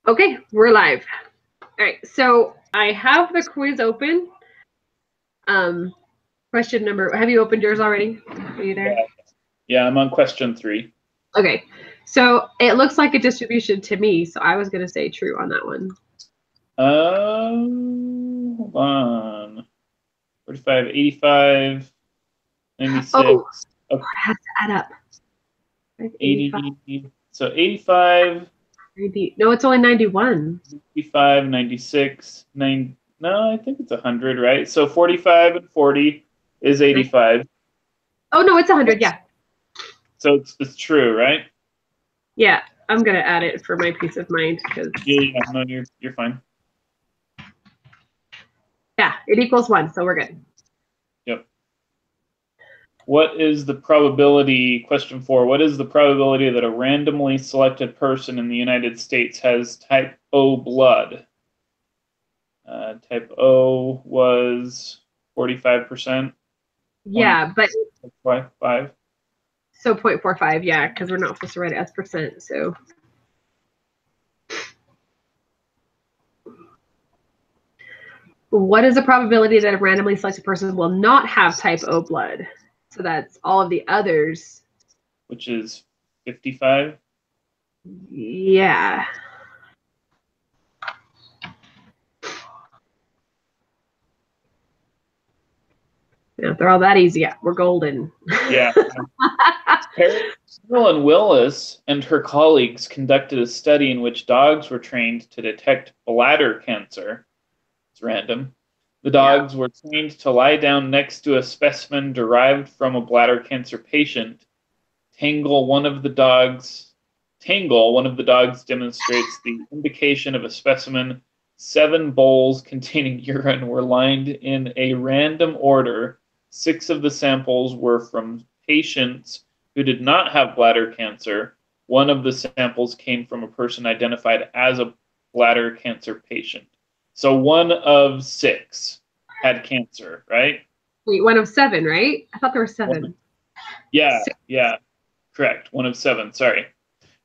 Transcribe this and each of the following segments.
Okay, we're live. All right, so I have the quiz open. Question number, have you opened yours already? Are you there? Yeah, I'm on question 3. Okay, so it looks like a distribution to me, so I was going to say true on that one. Hold on. 45, 85, 96. Oh, Okay. it has to add up. 80. So 85. 90. No, it's only 91. 85, 96, 9. No, I think it's 100, right? So 45 and 40 is 85. Oh, no, it's 100, yeah. So it's true, right? Yeah, I'm going to add it for my peace of mind. Yeah, no, you're fine. Yeah, it equals 1, so we're good. Yep. What is the probability, question 4, what is the probability that a randomly selected person in the United States has type O blood? Type O was 45%. Yeah, but 5. so 0.45, yeah, because we're not supposed to write it as percent, so. What is the probability that a randomly selected person will not have type O blood? So that's all of the others. Which is 55? Yeah. Yeah, if they're all that easy, yeah, we're golden. Yeah. Carolyn Willis and her colleagues conducted a study in which dogs were trained to detect bladder cancer. It's random. The dogs were trained to lie down next to a specimen derived from a bladder cancer patient. Tangle, one of the dogs demonstrates the indication of a specimen. 7 bowls containing urine were lined in a random order. 6 of the samples were from patients who did not have bladder cancer. 1 of the samples came from a person identified as a bladder cancer patient. So 1 of 6 had cancer, right? Wait, 1 of 7, right? I thought there were 7. Yeah, 6. yeah, correct. 1 of 7, sorry.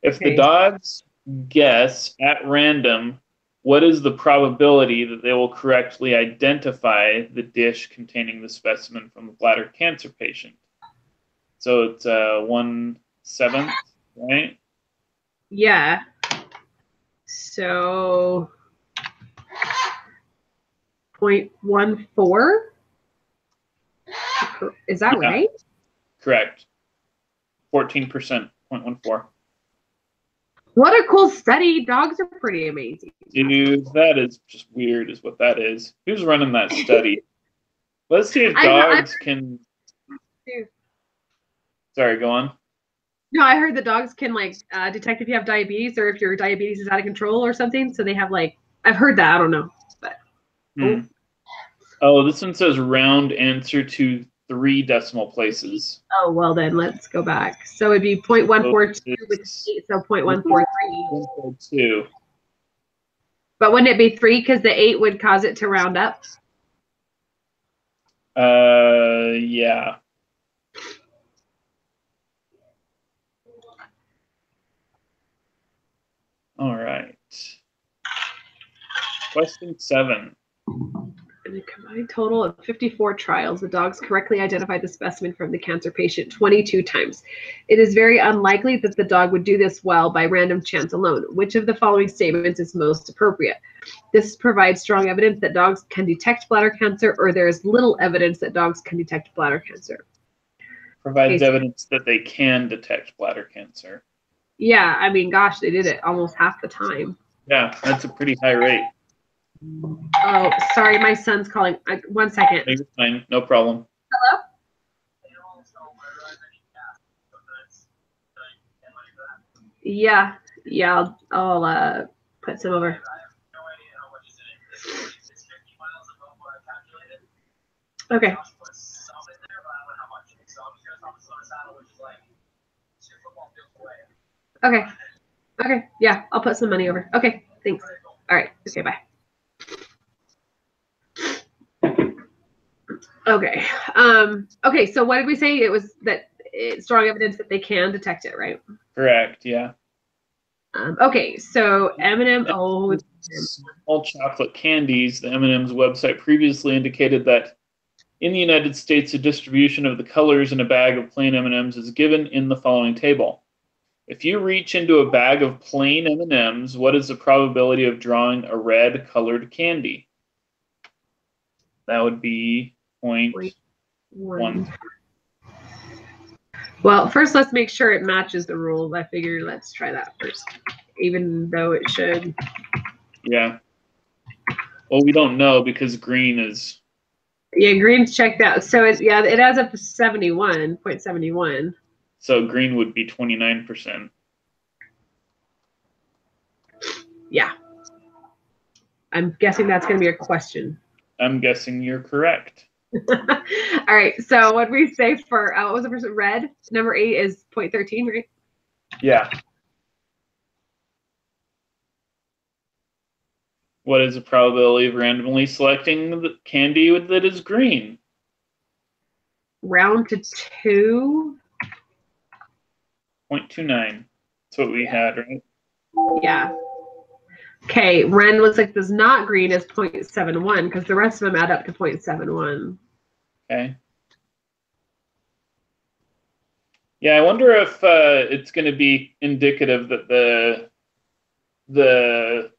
If the dogs guess at random, what is the probability that they will correctly identify the dish containing the specimen from the bladder cancer patient? So it's 1/7, right? Yeah. So 0.14? Is that right? Correct. 14%, 0.14. What a cool study. Dogs are pretty amazing. Dude, that is just weird is what that is. Who's running that study? Let's see if dogs can... Sorry, go on. No, I heard the dogs can like detect if you have diabetes or if your diabetes is out of control or something. So they have like, I've heard that. I don't know. But Oh, this one says round answer to 3 decimal places. Oh, well then let's go back. So it'd be 0.142 with 8, so 0.143. 142. But wouldn't it be 3 because the 8 would cause it to round up? Yeah. All right. Question 7. In a combined total of 54 trials, the dogs correctly identified the specimen from the cancer patient 22 times. It is very unlikely that the dog would do this well by random chance alone. Which of the following statements is most appropriate? This provides strong evidence that dogs can detect bladder cancer, or there is little evidence that dogs can detect bladder cancer. Provides evidence that they can detect bladder cancer. Yeah, I mean, gosh, they did it almost half the time. Yeah, that's a pretty high rate. Oh, sorry, my son's calling. 1 second. You're fine, no problem. Hello? Yeah, I'll put some over. Okay. Okay. Okay. Yeah, I'll put some money over. Okay. Thanks. All right. Okay. Bye. Okay. Okay. So what did we say? It was that it's strong evidence that they can detect it, right? Correct. Yeah. Okay, so M&M. Oh, Small chocolate candies. The M&M's website previously indicated that in the United States, a distribution of the colors in a bag of plain M&Ms is given in the following table. If you reach into a bag of plain M&Ms, what is the probability of drawing a red colored candy? That would be 0.1. Well, first let's make sure it matches the rules. I figure let's try that first, even though it should. Yeah. Well, we don't know because green is. Yeah, green's checked out. So it adds up to 71.71. So green would be 29%. Yeah. I'm guessing that's going to be a question. I'm guessing you're correct. All right. So what we say for what was the first red? Number 8 is 0.13, right? Yeah. What is the probability of randomly selecting the candy that is green? Round to 2. 0.29. That's what we had, right? Yeah. Okay, Ren looks like does not green is 0.71 because the rest of them add up to 0.71. Okay. Yeah, I wonder if it's going to be indicative that the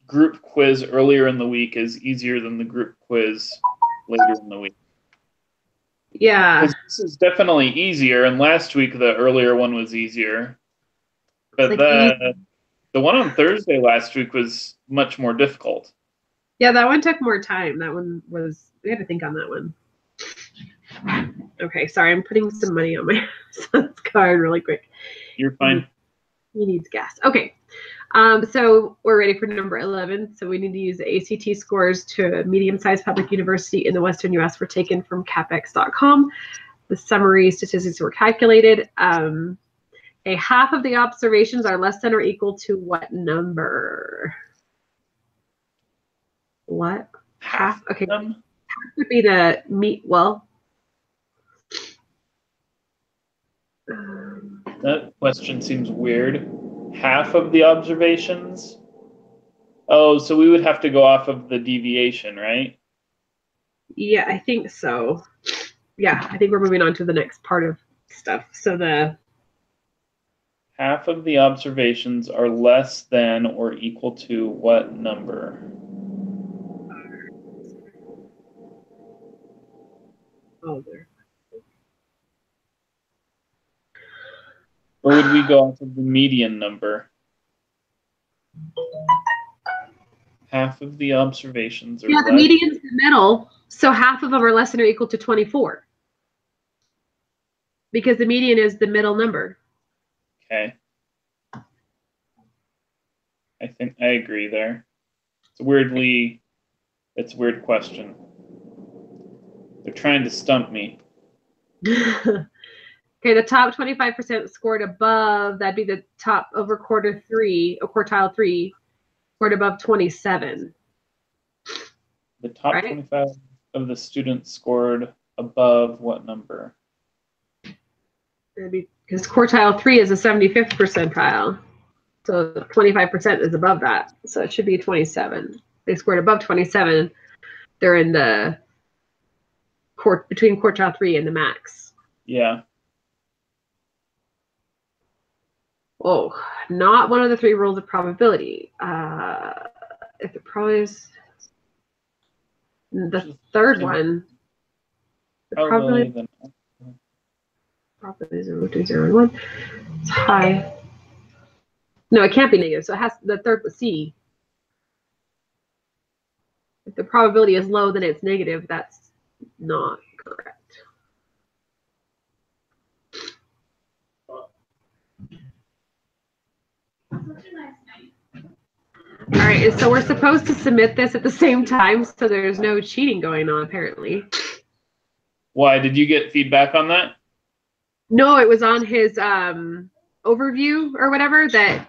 group quiz earlier in the week is easier than the group quiz later in the week. Yeah. Because this is definitely easier, and last week the earlier one was easier. But like the one on Thursday last week was much more difficult. Yeah, that one took more time. That one we had to think on that one. Okay, sorry, I'm putting some money on my son's card really quick. You're fine. He needs gas. Okay. So we're ready for number 11. So we need to use the ACT scores to a medium-sized public university in the Western U.S. were taken from CapEx.com. The summary statistics were calculated. Half of the observations are less than or equal to what number? What? Half? Okay. Half would be the that question seems weird. Half of the observations? Oh, so we would have to go off of the deviation, right? Yeah, I think so. Yeah, I think we're moving on to the next part of stuff. So the half of the observations are less than or equal to what number? Oh, there. Or would we go off of the median number? Half of the observations are the median's the middle, so half of them are less than or equal to 24. Because the median is the middle number. Okay. I think I agree there. It's a weird question. They're trying to stump me. Okay, the top 25% scored above, that'd be the top over quartile 3, scored above 27. The top 25 of the students scored above what number? Because quartile 3 is a 75th percentile. So 25% is above that. So it should be 27. They scored above 27. They're in the between quartile 3 and the max. Yeah. Oh, not one of the 3 rules of probability. If it probably is the third one, the probability 0, 2, 0, 1. It's high. No, it can't be negative. So it has the third with C. If the probability is low, then it's negative. That's not correct. All right, so we're supposed to submit this at the same time, so there's no cheating going on, apparently. Why? Did you get feedback on that? No, it was on his overview or whatever that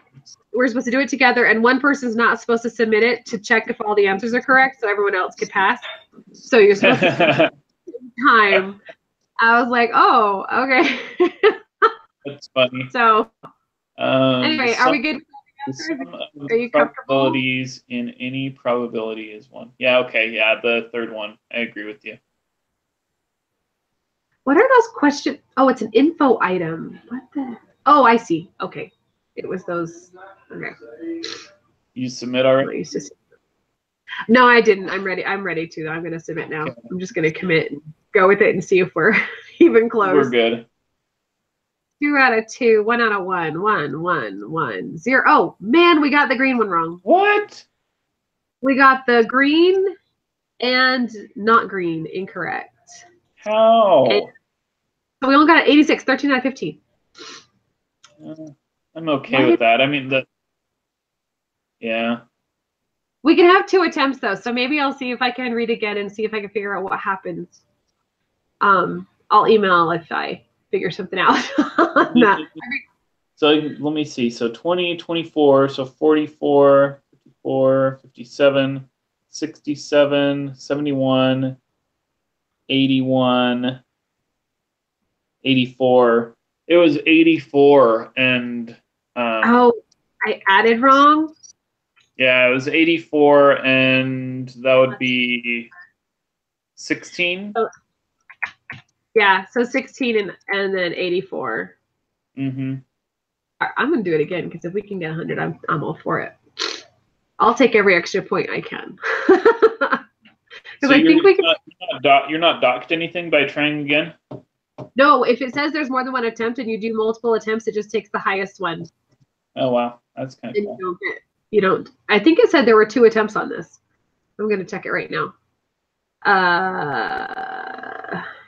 we're supposed to do it together, and one person's not supposed to submit it to check if all the answers are correct, so everyone else could pass. So you're supposed to submit it at the same time. I was like, oh, okay. That's funny. So anyway, are we good? The sum of Are the you comfortable? probabilities in any probability is 1. Yeah, okay, yeah, the third one. I agree with you. What are those questions? Oh, it's an info item. What the? Oh, I see. Okay. It was those. Okay. You submit already? No, I didn't. I'm ready. I'm ready to. I'm going to submit now. Okay. I'm just going to commit and go with it and see if we're even close. We're good. 2 out of 2, 1 out of 1, 1, 1, 1, 0. Oh, man, we got the green one wrong. What? We got the green and not green incorrect. How? And so we only got an 86, 13 out of 15. I'm okay with that. I mean, yeah. We can have 2 attempts, though, so maybe I'll see if I can read again and see if I can figure out what happens. I'll email if I figure something out on that. So let me see. So 20, 24, so 44, 54, 57, 67, 71, 81, 84. It was 84 and oh, I added wrong? Yeah, it was 84 and that would be 16. Oh, yeah, so 16 and then 84. Mm-hmm. I'm going to do it again because if we can get 100, I'm all for it. I'll take every extra point I can. So I think we can. You're not docked anything by trying again? No, if it says there's more than one attempt and you do multiple attempts, it just takes the highest one. Oh wow, that's kind of cool. You don't. I think it said there were 2 attempts on this. I'm going to check it right now.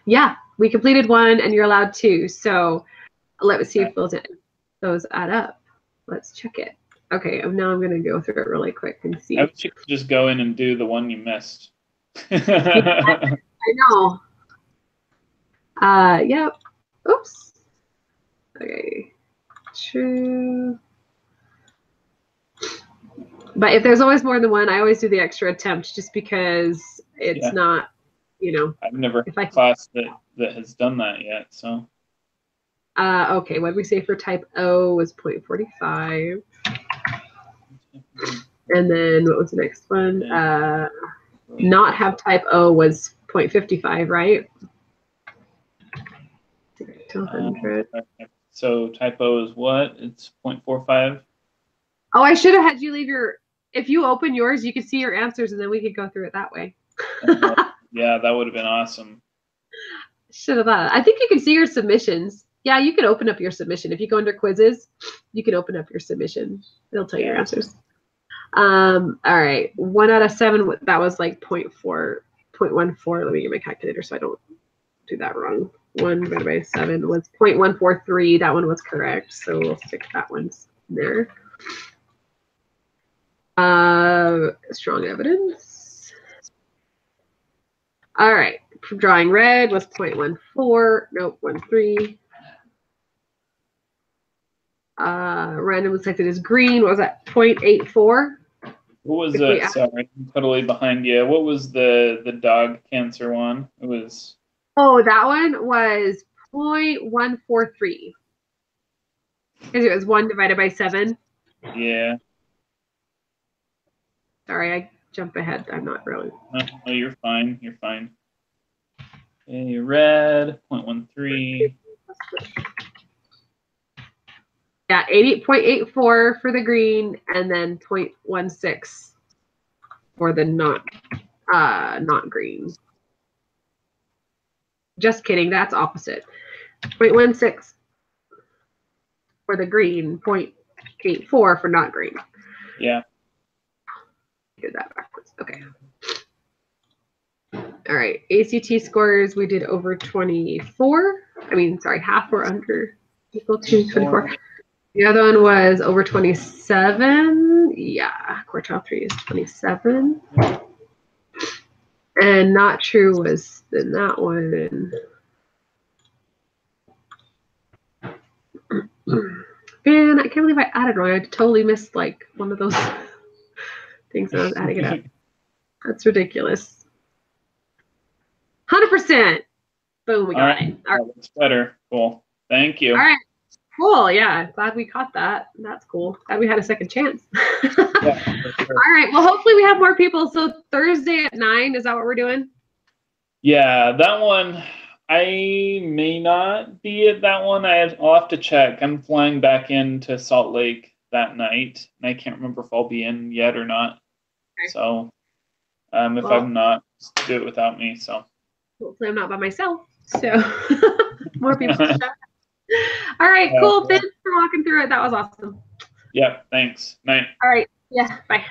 Yeah, we completed 1 and you're allowed 2. So let's see if those add up. Let's check it. Okay, now I'm going to go through it really quick and see. I wish you could just go in and do the one you missed. I know. Yep. Oops. Okay. True. But if there's always more than one, I always do the extra attempt just because it's not, I've never had a class that has done that yet, so. Okay, what did we say for type O was 0.45? And then what was the next one? Not have type O was 0.55, right? 200. So type O is what? It's 0.45? Oh, I should have had you leave if you open yours, you could see your answers and then we could go through it that way. Yeah, that would have been awesome. Should have thought. I think you can see your submissions. Yeah, you can open up your submission. If you go under quizzes, you can open up your submission. It'll tell you your answers. All right. 1 out of 7, that was like 0.4, 0.14. Let me get my calculator so I don't do that wrong. 1 divided by 7 was 0.143. That one was correct. So we'll stick that one there. Strong evidence. All right. Drawing red was 0.14. Nope, 13. Randomly selected as green. What was that? 0.84. What was it? Sorry, I'm totally behind you. What was the dog cancer one? It was. Oh, that one was 0.143. Because it was 1 divided by 7. Yeah. Sorry, I jumped ahead. I'm not really. No, you're fine. You're fine. Okay, red, 0.13. Yeah, 80.84 for the green, and then 0.16 for the not green. Just kidding, that's opposite. 0.16 for the green, 0.84 for not green. Yeah. Did that backwards. Okay. All right. ACT scores, we did over 24. I mean, sorry, half or under equal to 24. The other one was over 27. Yeah, quartile 3 is 27. And not true was in that one. Man, I can't believe I added wrong. I totally missed like one of those things that I was adding it up. That's ridiculous. 100%. Boom, we got it. All right. That's better. Cool. Thank you. All right. Cool. Yeah. Glad we caught that. That's cool. Glad we had a second chance. Yeah, for sure. All right. Well, hopefully we have more people. So Thursday at 9, is that what we're doing? Yeah, that one, I may not be at that one. I'll have to check. I'm flying back into Salt Lake that night, and I can't remember if I'll be in yet or not. Okay. So, if Well, I'm not, just do it without me. So, hopefully I'm not by myself. So more people to chat. All right. Cool. Thanks for walking through it. That was awesome. yeah, thanks. Night. All right. Yeah. Bye.